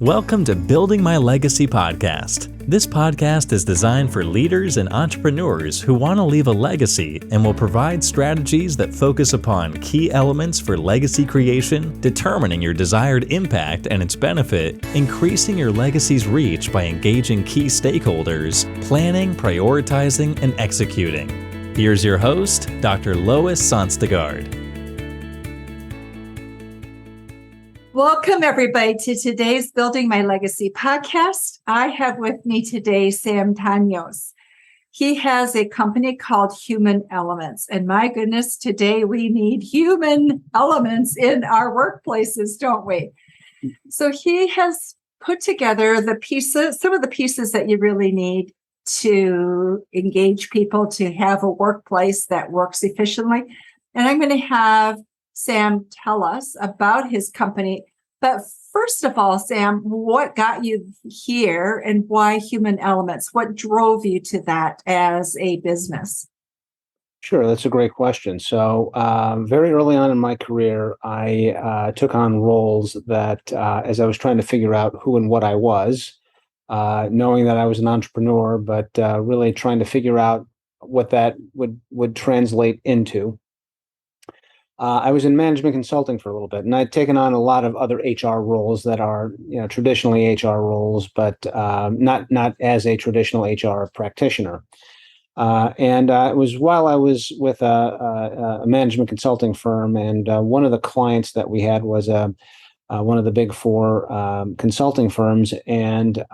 Welcome to Building My Legacy podcast. This podcast is designed for leaders and entrepreneurs who want to leave a legacy and will provide strategies that focus upon key elements for legacy creation, determining your desired impact and its benefit, increasing your legacy's reach by engaging key stakeholders, planning, prioritizing, and executing. Here's your host, Dr. Lois Sonstegard. Welcome, everybody, to today's Building My Legacy podcast. I have with me today Sam Tanios. He has a company called Human Elements. And my goodness, today we need human elements in our workplaces, don't we? So he has put together the pieces, some of the pieces that you really need to engage people to have a workplace that works efficiently. And I'm going to have Sam tell us about his company. But first of all, Sam, what got you here and why Human Elements? What drove you to that as a business? Sure, that's a great question. So very early on in my career, I took on roles that as I was trying to figure out who and what I was, knowing that I was an entrepreneur, but really trying to figure out what that would translate into. I was in management consulting for a little bit, and I'd taken on a lot of other HR roles that are, traditionally HR roles, but not as a traditional HR practitioner. And it was while I was with a management consulting firm, and one of the clients that we had was one of the big four consulting firms, and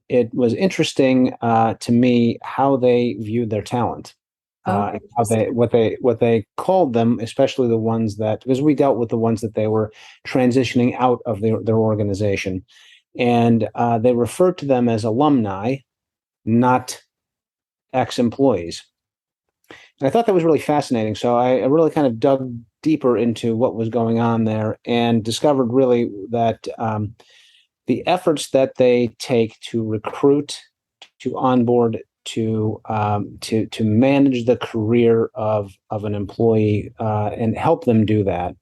it was interesting to me how they viewed their talent. And what they called them, especially the ones that, because we dealt with the ones that they were transitioning out of their organization, and they referred to them as alumni, not ex-employees. And I thought that was really fascinating. So I really kind of dug deeper into what was going on there and discovered really that the efforts that they take to recruit, to onboard, to manage the career of an employee and help them do that,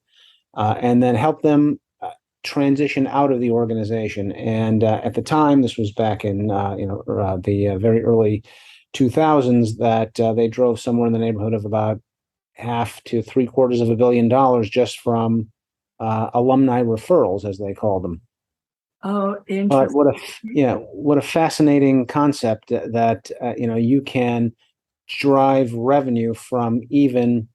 and then help them transition out of the organization. And at the time, this was back in the very early 2000s, that they drove somewhere in the neighborhood of about $500 to $750 million just from alumni referrals, as they call them. Oh, interesting. But what a fascinating concept that you can drive revenue from even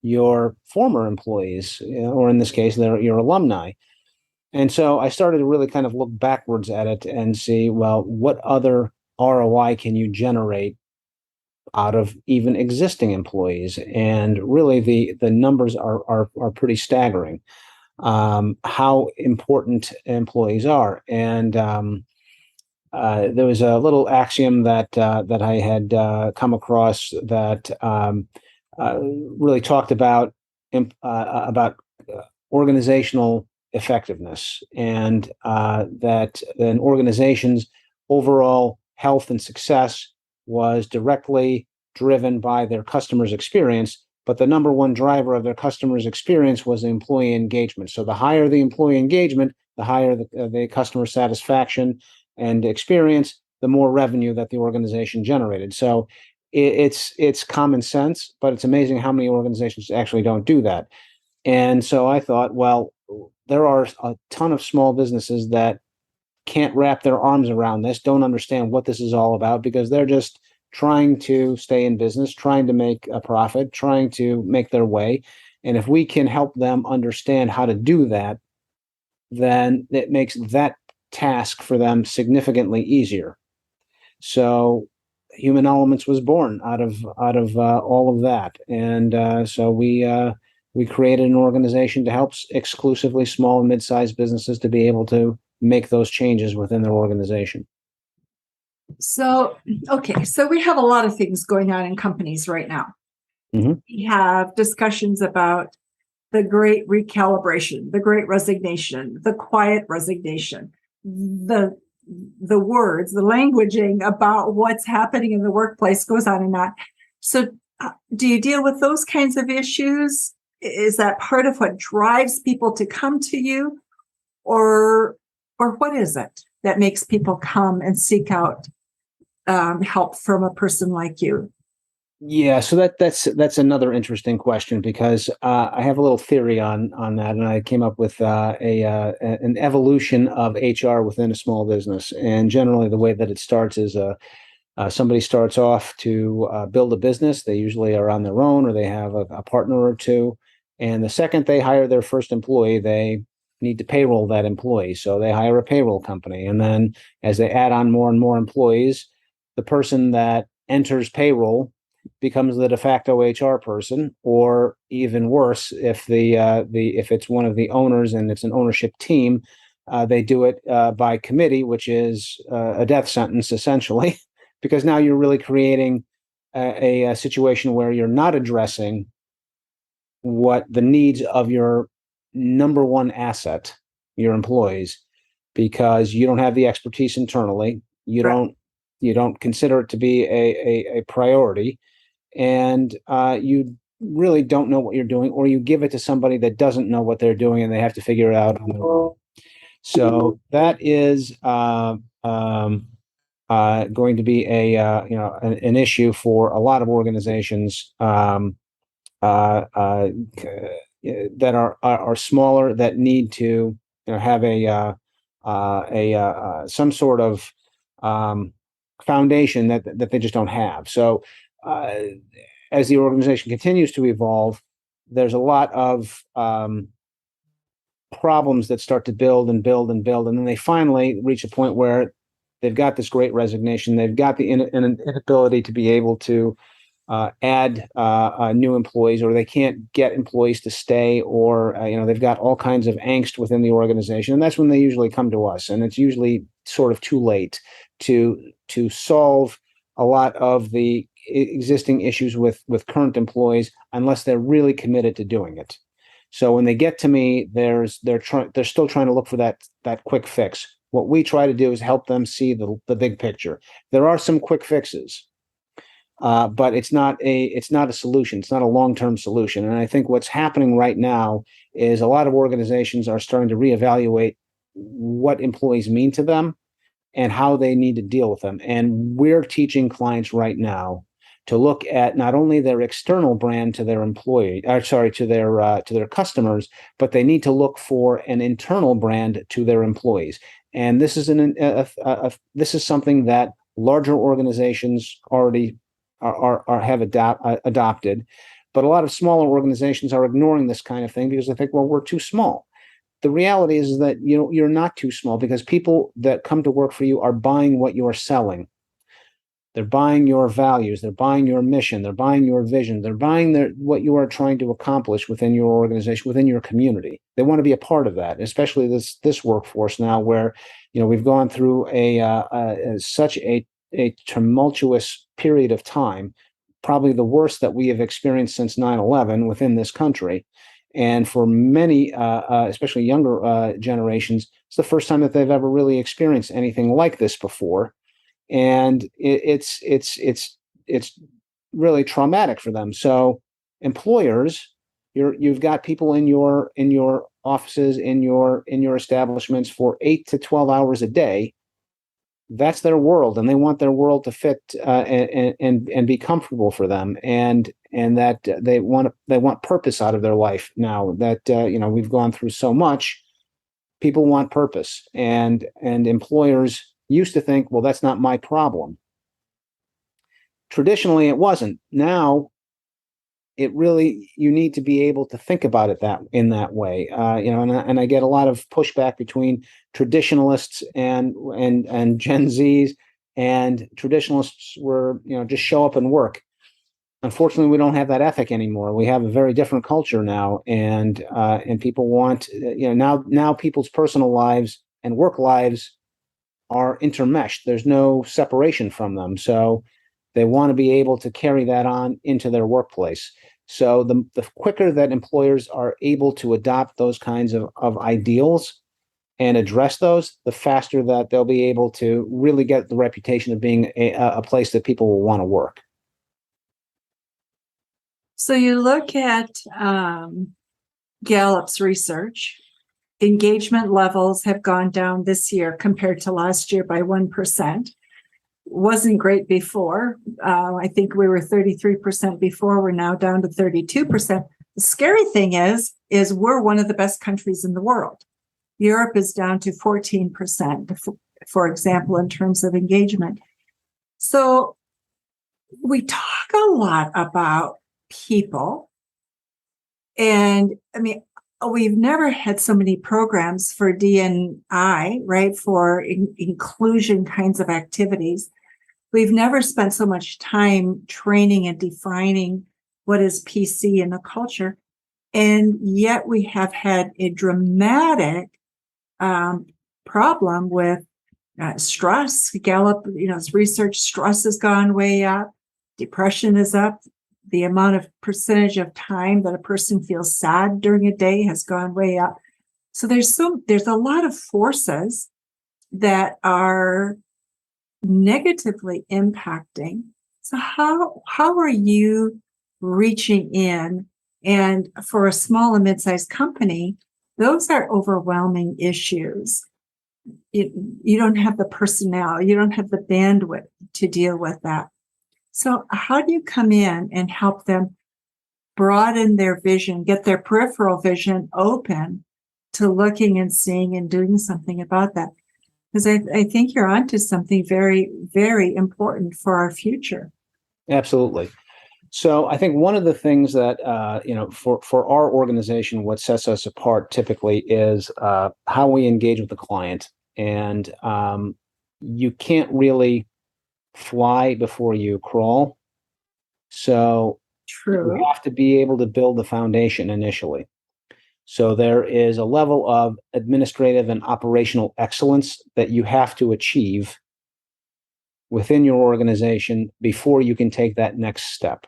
your former employees, or in this case, your alumni. And so I started to really kind of look backwards at it and see, well, what other ROI can you generate out of even existing employees? And really, the numbers are pretty staggering. How important employees are. And there was a little axiom that I had come across that really talked about organizational effectiveness, and that an organization's overall health and success was directly driven by their customers' experience. But the number one driver of their customers' experience was the employee engagement. So the higher the employee engagement, the higher the customer satisfaction and experience, the more revenue that the organization generated. So it's common sense, but it's amazing how many organizations actually don't do that. And so I thought, well, there are a ton of small businesses that can't wrap their arms around this, don't understand what this is all about, because they're just trying to stay in business, trying to make a profit, trying to make their way. And if we can help them understand how to do that, then it makes that task for them significantly easier. So Human Elements was born out of all of that. And so we created an organization to help exclusively small and mid-sized businesses to be able to make those changes within their organization. So we have a lot of things going on in companies right now. Mm-hmm. We have discussions about the great recalibration, the great resignation, the quiet resignation, the words, the languaging about what's happening in the workplace goes on and on. So do you deal with those kinds of issues? Is that part of what drives people to come to you? Or or what is it that makes people come and seek out help from a person like you? Yeah, so that's another interesting question because I have a little theory on that, and I came up with an evolution of HR within a small business. And generally, the way that it starts is somebody starts off to build a business. They usually are on their own, or they have a partner or two. And the second they hire their first employee, they need to payroll that employee, so they hire a payroll company. And then, as they add on more and more employees, the person that enters payroll becomes the de facto HR person, or even worse, if if it's one of the owners and it's an ownership team, they do it by committee, which is a death sentence essentially, because now you're really creating a situation where you're not addressing what the needs of your number one asset, your employees, because you don't have the expertise internally. Right. You don't consider it to be a priority, and you really don't know what you're doing, or you give it to somebody that doesn't know what they're doing and they have to figure it out on their own. So that is going to be an issue for a lot of organizations that are smaller, that need to have some sort of foundation that they just don't have. So uh, as the organization continues to evolve, there's a lot of problems that start to build and build and build, and then they finally reach a point where they've got this great resignation. They've got the inability to be able to add new employees, or they can't get employees to stay, or they've got all kinds of angst within the organization, and that's when they usually come to us. And it's usually sort of too late to solve a lot of the existing issues with current employees, unless they're really committed to doing it. So when they get to me, they're still trying to look for that quick fix. What we try to do is help them see the big picture. There are some quick fixes, but it's not a solution. It's not a long-term solution. And I think what's happening right now is a lot of organizations are starting to reevaluate what employees mean to them and how they need to deal with them. And we're teaching clients right now to look at not only their external brand to their to their customers, but they need to look for an internal brand to their employees. And this is this is something that larger organizations already have adopted, but a lot of smaller organizations are ignoring this kind of thing because they think, well, we're too small. The reality is that you're not too small, because people that come to work for you are buying what you are selling. They're buying your values. They're buying your mission. They're buying your vision. They're buying what you are trying to accomplish within your organization, within your community. They want to be a part of that, especially this workforce now, where we've gone through such a tumultuous period of time, probably the worst that we have experienced since 9/11 within this country. And for many, especially younger generations, it's the first time that they've ever really experienced anything like this before. And it's really traumatic for them. So employers, you've got people in your offices, in your establishments for 8 to 12 hours a day. That's their world, and they want their world to fit and be comfortable for them, and that they want purpose out of their life now that we've gone through so much. People want purpose, and employers used to think, well, that's not my problem. Traditionally, it wasn't. Now, you need to be able to think about it in that way. And I get a lot of pushback between traditionalists and Gen Zs, and traditionalists were, just show up and work. Unfortunately, we don't have that ethic anymore. We have a very different culture now, and people want, now people's personal lives and work lives are intermeshed. There's no separation from them. So they want to be able to carry that on into their workplace. So the quicker that employers are able to adopt those kinds of ideals and address those, the faster that they'll be able to really get the reputation of being a place that people will want to work. So you look at Gallup's research, engagement levels have gone down this year compared to last year by 1%. Wasn't great before. I think we were 33% before. We're now down to 32%. The scary thing is we're one of the best countries in the world. Europe is down to 14%, for example, in terms of engagement. So we talk a lot about people. And I mean, we've never had so many programs for D&I, right? For inclusion kinds of activities. We've never spent so much time training and defining what is PC in the culture. And yet we have had a dramatic problem with stress. Gallup, research, stress has gone way up. Depression is up. The amount of percentage of time that a person feels sad during a day has gone way up. So there's a lot of forces that are negatively impacting. So how are you reaching in? And for a small and mid-sized company, those are overwhelming issues. You don't have the personnel, you don't have the bandwidth to deal with that. So how do you come in and help them broaden their vision, get their peripheral vision open to looking and seeing and doing something about that? Because I think you're onto something very, very important for our future. Absolutely. So I think one of the things that, for our organization, what sets us apart typically is how we engage with the client. And you can't really fly before you crawl. So True. You have to be able to build the foundation initially. So there is a level of administrative and operational excellence that you have to achieve within your organization before you can take that next step.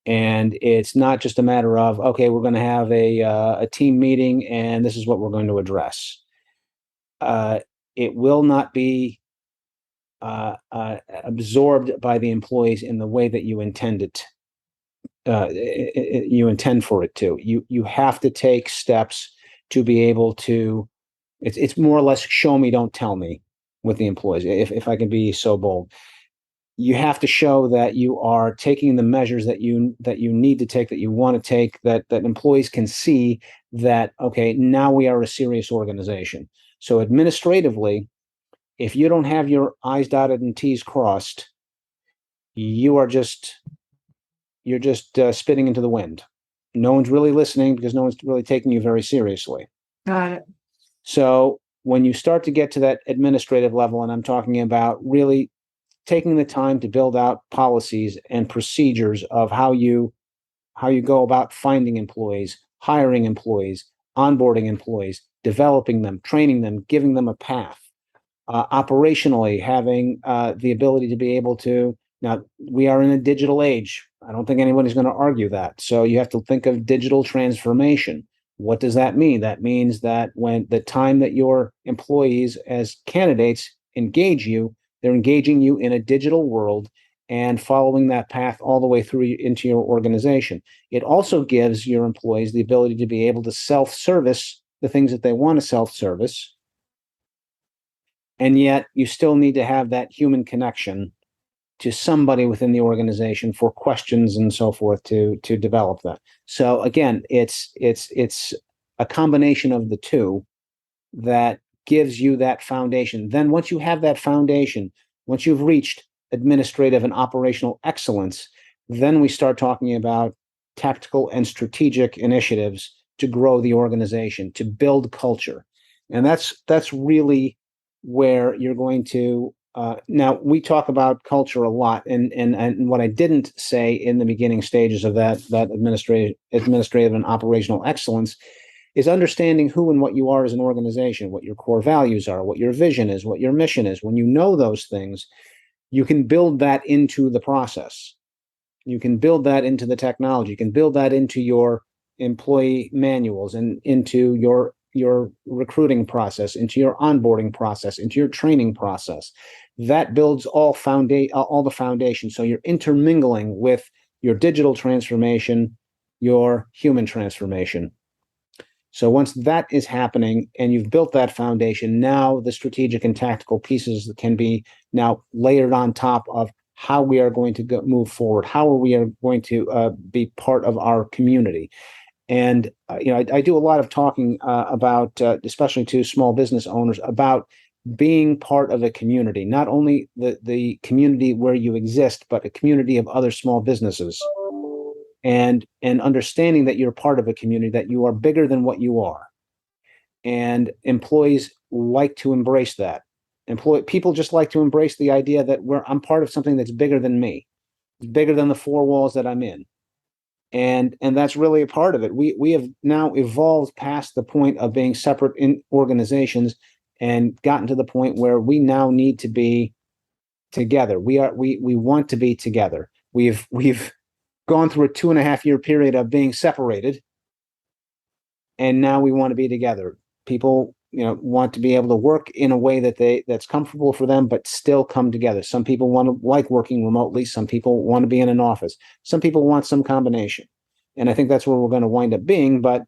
And it's not just a matter of, okay, we're going to have a team meeting and this is what we're going to address. It will not be absorbed by the employees in the way that you intend it. You intend for it to. You have to take steps to be able to. It's more or less show me, don't tell me with the employees. If I can be so bold, you have to show that you are taking the measures that you need to take, that you want to take, that employees can see that, okay, now we are a serious organization. So administratively, if you don't have your I's dotted and T's crossed, you're just spitting into the wind. No one's really listening because no one's really taking you very seriously. Got it. So when you start to get to that administrative level, and I'm talking about really taking the time to build out policies and procedures of how you go about finding employees, hiring employees, onboarding employees, developing them, training them, giving them a path. Operationally, having the ability to be able to. Now, we are in a digital age. I don't think anybody's going to argue that. So you have to think of digital transformation. What does that mean? That means that when the time that your employees as candidates engage you, they're engaging you in a digital world and following that path all the way through into your organization. It also gives your employees the ability to be able to self-service the things that they want to self-service. And yet you still need to have that human connection to somebody within the organization for questions and so forth to develop that. So again, it's a combination of the two that gives you that foundation. Then once you have that foundation, once you've reached administrative and operational excellence, then we start talking about tactical and strategic initiatives to grow the organization, to build culture. And that's really where you're going to now we talk about culture a lot, and what I didn't say in the beginning stages of that administrative and operational excellence is understanding who and what you are as an organization, what your core values are, what your vision is, what your mission is. When you know those things, you can build that into the process. You can build that into the technology. You can build that into your employee manuals and into your recruiting process, into your onboarding process, into your training process. That builds all the foundation. So you're intermingling with your digital transformation, your human transformation. So once that is happening and you've built that foundation, now the strategic and tactical pieces can be now layered on top of how we are going to move forward, how we are going to be part of our community. And I do a lot of talking about, especially to small business owners, about being part of a community, not only the community where you exist, but a community of other small businesses. And understanding that you're part of a community, that you are bigger than what you are. And employees like to embrace that. People just like to embrace the idea that I'm part of something that's bigger than me. It's bigger than the four walls that I'm in. And that's really a part of it. We have now evolved past the point of being separate in organizations and gotten to the point where we now need to be together. We want to be together. We've gone through a 2.5-year period of being separated, and now we want to be together. People, want to be able to work in a way that's comfortable for them, but still come together. Some people like working remotely. Some people want to be in an office. Some people want some combination, and I think that's where we're going to wind up being. But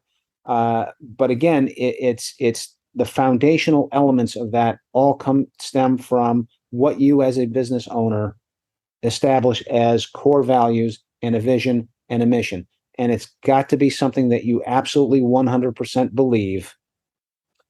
again, it's the foundational elements of that all stem from what you as a business owner establish as core values and a vision and a mission. And it's got to be something that you absolutely 100% believe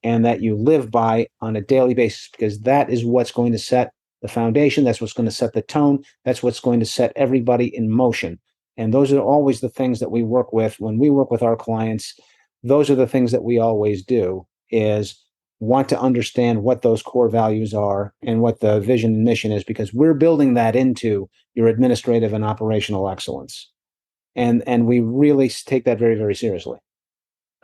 and that you live by on a daily basis, because that is what's going to set the foundation. That's what's going to set the tone. That's what's going to set everybody in motion. And those are always the things that we work with when we work with our clients. Those are the things that we always do, is want to understand what those core values are and what the vision and mission is, because we're building that into your administrative and operational excellence. And we really take that very, very seriously.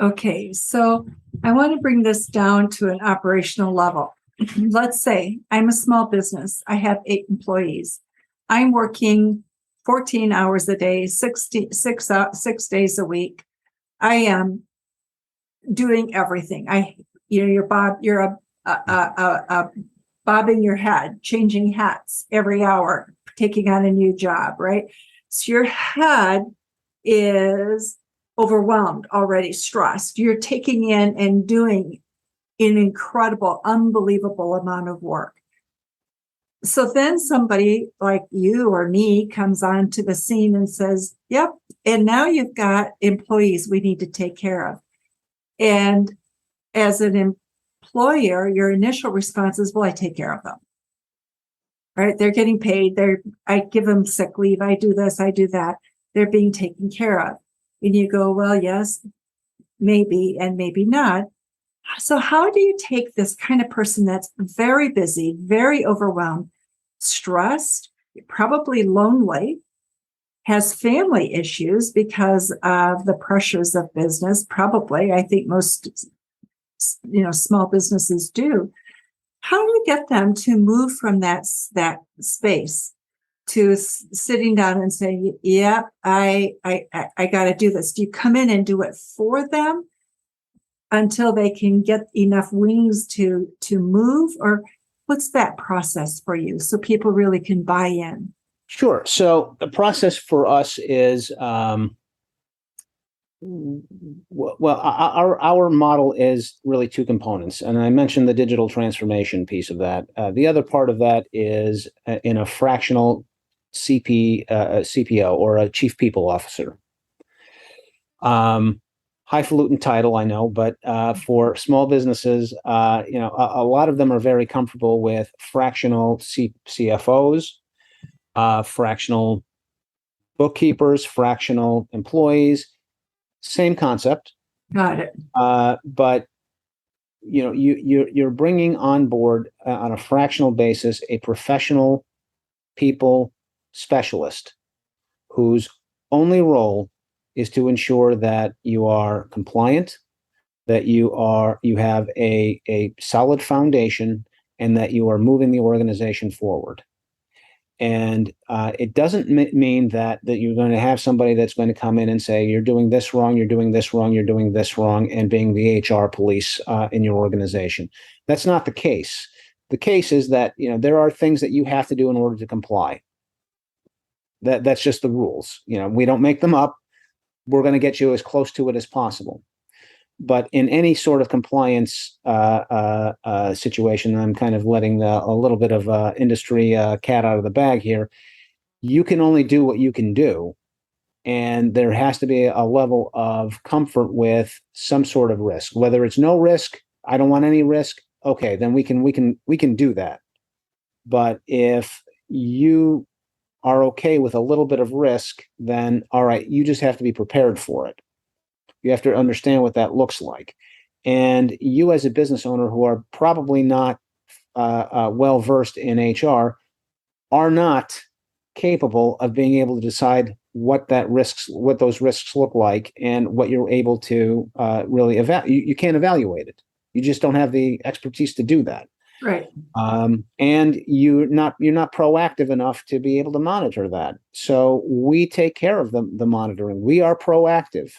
Okay, so I want to bring this down to an operational level. Let's say I'm a small business. I have 8 employees. I'm working 14 hours a day, 6 days a week. I am doing everything. You're bobbing your head, changing hats every hour, taking on a new job, right? So your head is overwhelmed already, stressed. You're taking in and doing an incredible, unbelievable amount of work. So then somebody like you or me comes onto the scene and says, yep, and now you've got employees we need to take care of. And as an employer, your initial response is, well, I take care of them. Right? They're getting paid. I give them sick leave. I do this, I do that. They're being taken care of. And you go, well, yes, maybe, and maybe not. So how do you take this kind of person that's very busy, very overwhelmed, stressed, probably lonely, has family issues because of the pressures of business? Probably, I think most, small businesses do. How do you get them to move from that space to sitting down and saying, yeah, I got to do this? Do you come in and do it for them until they can get enough wings to move? Or what's that process for you so people really can buy in? Sure. So the process for us is, our model is really 2 components. And I mentioned the digital transformation piece of that. The other part of that is in a fractional CPO or a chief people officer. Highfalutin title, I know, but for small businesses, a lot of them are very comfortable with fractional CFOs, fractional bookkeepers, fractional employees. Same concept. Got it. But you're bringing on board on a fractional basis a professional people specialist whose only role is to ensure that you are compliant, that you have a solid foundation, and that you are moving the organization forward. And it doesn't mean that you're going to have somebody that's going to come in and say, you're doing this wrong, you're doing this wrong, you're doing this wrong, and being the HR police in your organization. That's not the case. The case is that there are things that you have to do in order to comply. That's just the rules. We don't make them up. We're going to get you as close to it as possible. But in any sort of compliance situation, I'm kind of letting a little bit of industry cat out of the bag here. You can only do what you can do, and there has to be a level of comfort with some sort of risk. Whether it's no risk, I don't want any risk. Okay, then we can do that. But if you are okay with a little bit of risk, then all right, you just have to be prepared for it. You have to understand what that looks like. And you, as a business owner who are probably not well versed in HR, are not capable of being able to decide what those risks look like, and what you're able to really evaluate. You can't evaluate it. You just don't have the expertise to do that. Right. And you're not proactive enough to be able to monitor that. So we take care of the monitoring. We are proactive.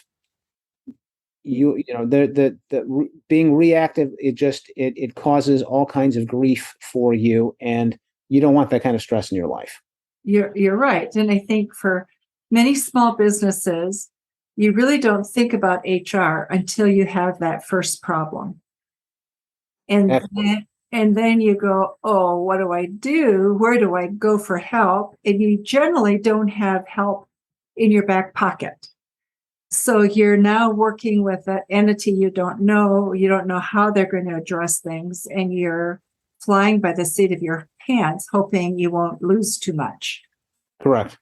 The being reactive, it causes all kinds of grief for you, and you don't want that kind of stress in your life. You're right. And I think for many small businesses, you really don't think about HR until you have that first problem. And then you go, oh, what do I do? Where do I go for help? And you generally don't have help in your back pocket. So you're now working with an entity you don't know how they're going to address things, and you're flying by the seat of your pants, hoping you won't lose too much. Correct.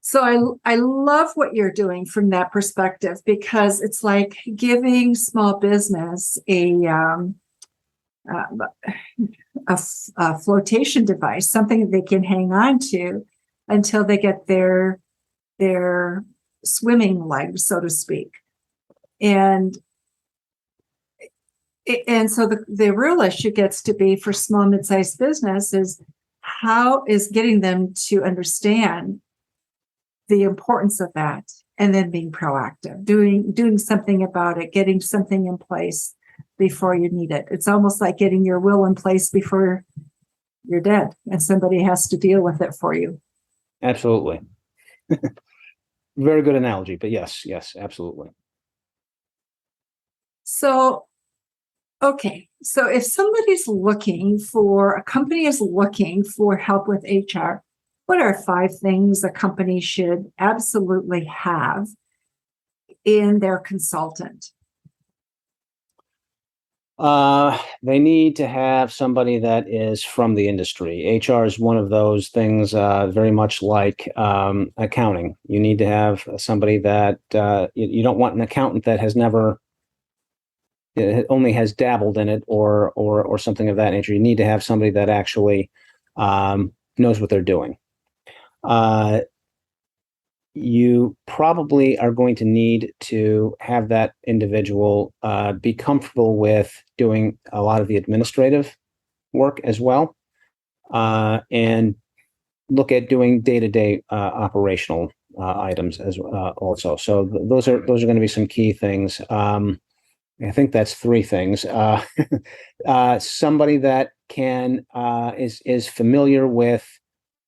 So I love what you're doing from that perspective, because it's like giving small business a flotation device, something that they can hang on to until they get their swimming legs, so to speak. And so the real issue gets to be for small, mid-sized business is how is getting them to understand the importance of that, and then being proactive, doing something about it, getting something in place before you need it. It's almost like getting your will in place before you're dead, and somebody has to deal with it for you. Absolutely. Very good analogy, but yes, absolutely. So, okay. So if a company is looking for help with HR, what are 5 things a company should absolutely have in their consultant? They need to have somebody that is from the industry. HR is one of those things, very much like accounting. You need to have somebody that you don't want an accountant that has never only has dabbled in it or something of that nature. You need to have somebody that actually knows what they're doing. You probably are going to need to have that individual be comfortable with doing a lot of the administrative work as well, and look at doing day-to-day operational items as also. So those are going to be some key things. I think that's 3 things. Somebody that is familiar with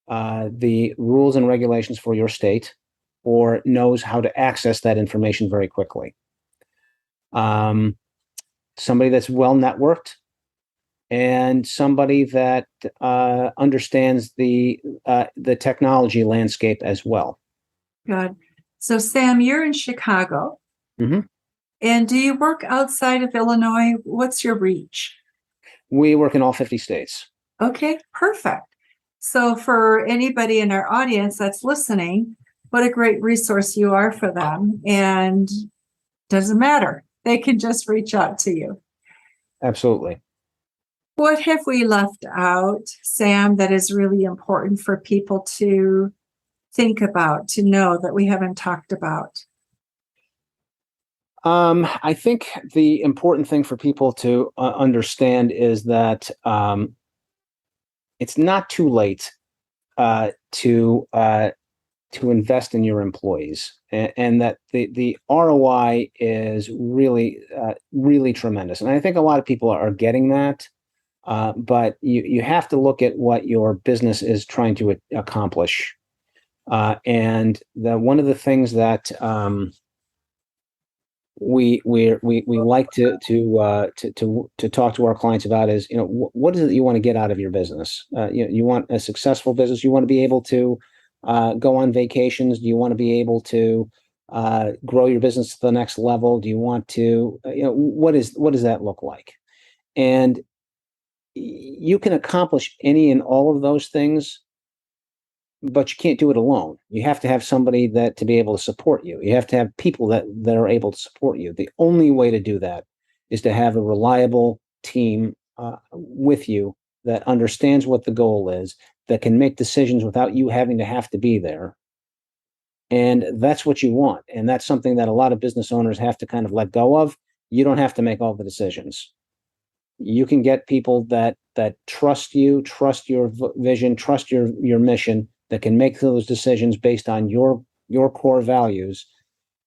the rules and regulations for your state, or knows how to access that information very quickly. Somebody that's well networked, and somebody that understands the technology landscape as well. Good. So Sam, you're in Chicago. Mm-hmm. And do you work outside of Illinois? What's your reach? We work in all 50 states. Okay, perfect. So for anybody in our audience that's listening, what a great resource you are for them. And doesn't matter. They can just reach out to you. Absolutely. What have we left out, Sam, that is really important for people to think about, to know that we haven't talked about? I think the important thing for people to understand is that it's not too late to invest in your employees, and that the ROI is really really tremendous. And I think a lot of people are getting that, but you have to look at what your business is trying to accomplish. And one of the things that we like to talk to our clients about is, what is it that you want to get out of your business? You want a successful business. You want to be able to go on vacations. Do you want to be able to grow your business to the next level? Do you want to, what does that look like? And you can accomplish any and all of those things, but you can't do it alone. You have to have somebody to be able to support you. You have to have people that are able to support you. The only way to do that is to have a reliable team with you that understands what the goal is, that can make decisions without you having to have to be there. And that's what you want. And that's something that a lot of business owners have to kind of let go of. You don't have to make all the decisions. You can get people that trust you, trust your vision, trust your mission, that can make those decisions based on your core values,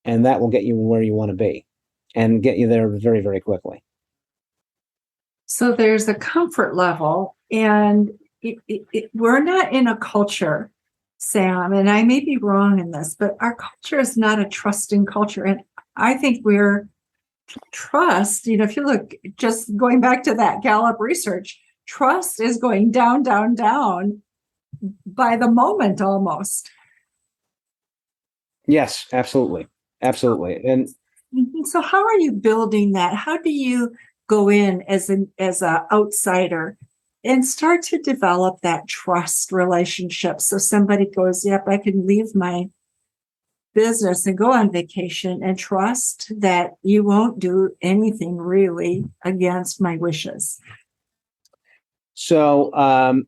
and that will get you where you want to be and get you there very, very quickly. So there's a comfort level, and we're not in a culture, Sam, and I may be wrong in this, but our culture is not a trusting culture. And I think we're trust, if you look, just going back to that Gallup research, trust is going down, down, down by the moment almost. Yes, absolutely. Absolutely. And so how are you building that? How do you go in as an outsider and start to develop that trust relationship? So somebody goes, yep, I can leave my business and go on vacation and trust that you won't do anything really against my wishes. So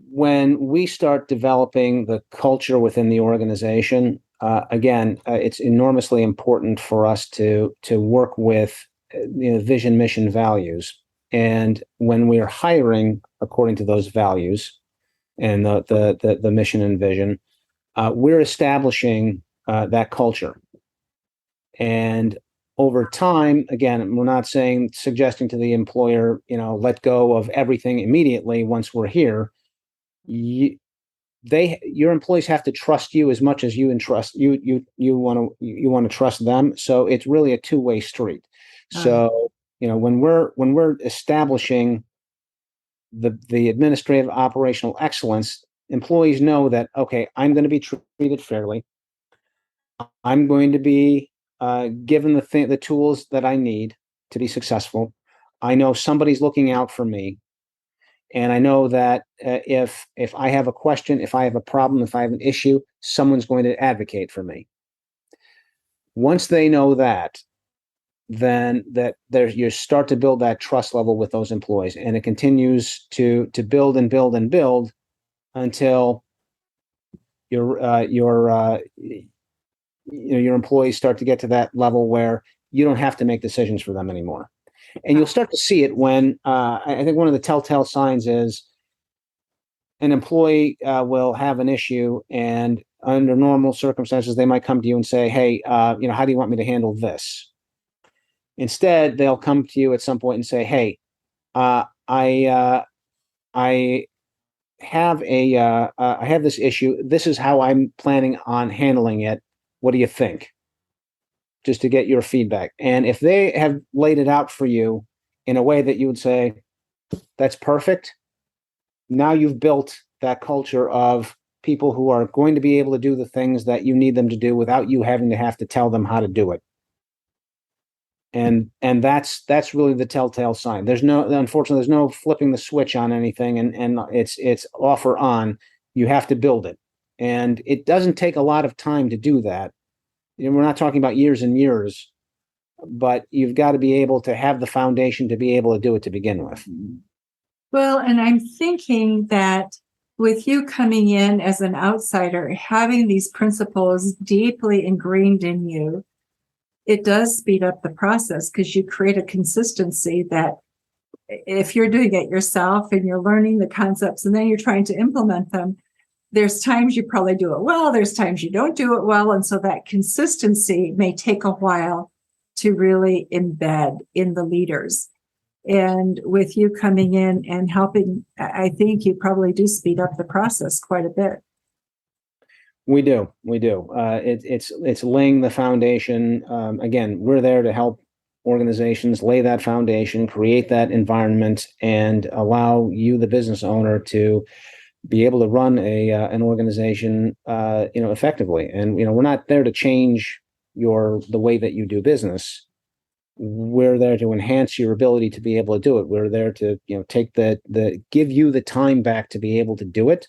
when we start developing the culture within the organization, again, it's enormously important for us to work with vision, mission, values. And when we're hiring according to those values and the mission and vision, we're establishing that culture. And over time, again, we're not suggesting to the employer, let go of everything immediately once we're here. Your employees have to trust you as much as you entrust you want to trust them. So it's really a two-way street. So when we're establishing the administrative operational excellence, employees know that, okay, I'm going to be treated fairly. I'm going to be given the tools that I need to be successful. I know somebody's looking out for me. And I know that if I have a question, if I have a problem, if I have an issue, someone's going to advocate for me. Once they know that, then you start to build that trust level with those employees, and it continues to build and build and build until your employees start to get to that level where you don't have to make decisions for them anymore. And you'll start to see it when I think one of the telltale signs is an employee will have an issue, and under normal circumstances, they might come to you and say, hey, how do you want me to handle this? Instead, they'll come to you at some point and say, hey, I have this issue. This is how I'm planning on handling it. What do you think? Just to get your feedback. And if they have laid it out for you in a way that you would say, that's perfect, now you've built that culture of people who are going to be able to do the things that you need them to do without you having to have to tell them how to do it. And that's really the telltale sign. Unfortunately, there's no flipping the switch on anything, and it's off or on. You have to build it. And it doesn't take a lot of time to do that. We're not talking about years and years, but you've got to be able to have the foundation to be able to do it to begin with. Well, and I'm thinking that with you coming in as an outsider, having these principles deeply ingrained in you, it does speed up the process because you create a consistency that if you're doing it yourself and you're learning the concepts and then you're trying to implement them, there's times you probably do it well, there's times you don't do it well. And so that consistency may take a while to really embed in the leaders. And with you coming in and helping, I think you probably do speed up the process quite a bit. We do. It's laying the foundation. Again, we're there to help organizations lay that foundation, create that environment, and allow you, the business owner, to be able to run an organization, effectively. And we're not there to change the way that you do business. We're there to enhance your ability to be able to do it. We're there to give you the time back to be able to do it,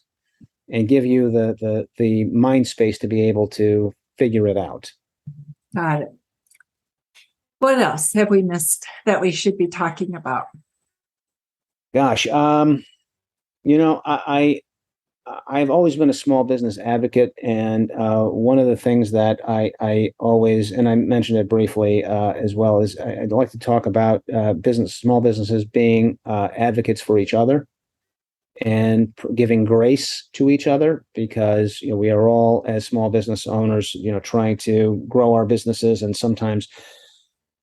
and give you the mind space to be able to figure it out. Got it. What else have we missed that we should be talking about? Gosh, I've always been a small business advocate, and one of the things that I always, and I mentioned it briefly as well, is I'd like to talk about small businesses being advocates for each other and giving grace to each other, because we are all, as small business owners, trying to grow our businesses, and sometimes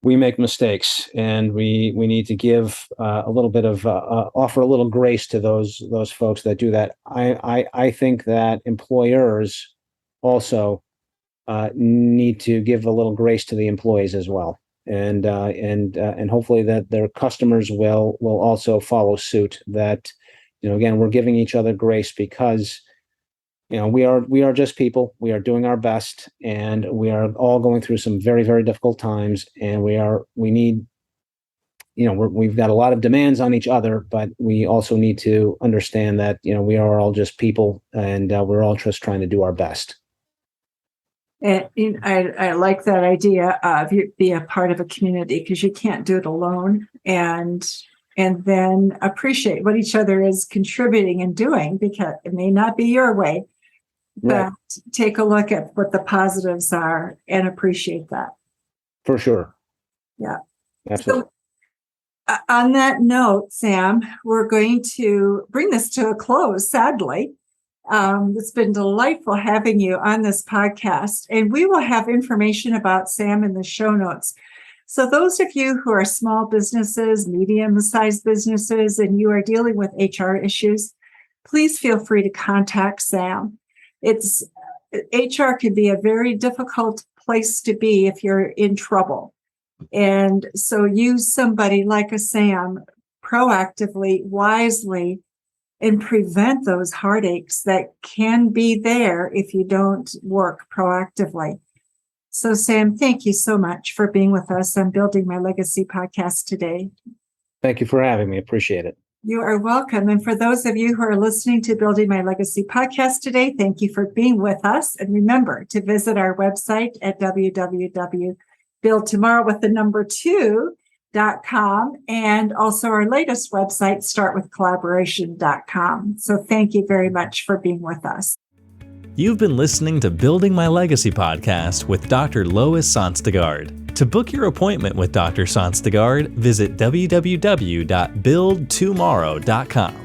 we make mistakes, and we need to give a little bit of offer a little grace to those folks that do that. I think that employers also need to give a little grace to the employees as well, and hopefully that their customers will also follow suit. That again, we're giving each other grace, because we are just people. We are doing our best, and we are all going through some very, very difficult times. And we've got a lot of demands on each other, but we also need to understand that, we are all just people, and we're all just trying to do our best. And I like that idea of you be a part of a community, because you can't do it alone, and then appreciate what each other is contributing and doing, because it may not be your way. But take a look at what the positives are and appreciate that. For sure. Yeah. Absolutely. So, on that note, Sam, we're going to bring this to a close, sadly. It's been delightful having you on this podcast, and we will have information about Sam in the show notes. So those of you who are small businesses, medium-sized businesses, and you are dealing with HR issues, please feel free to contact Sam. HR can be a very difficult place to be if you're in trouble. And so use somebody like a Sam proactively, wisely, and prevent those heartaches that can be there if you don't work proactively. So Sam, thank you so much for being with us on Building My Legacy podcast today. Thank you for having me. Appreciate it. You are welcome. And for those of you who are listening to Building My Legacy podcast today, thank you for being with us. And remember to visit our website at www.buildtomorrowwith2.com, and also our latest website, startwithcollaboration.com. So thank you very much for being with us. You've been listening to Building My Legacy podcast with Dr. Lois Sonstegard. To book your appointment with Dr. Sonstegard, visit www.buildtomorrow.com.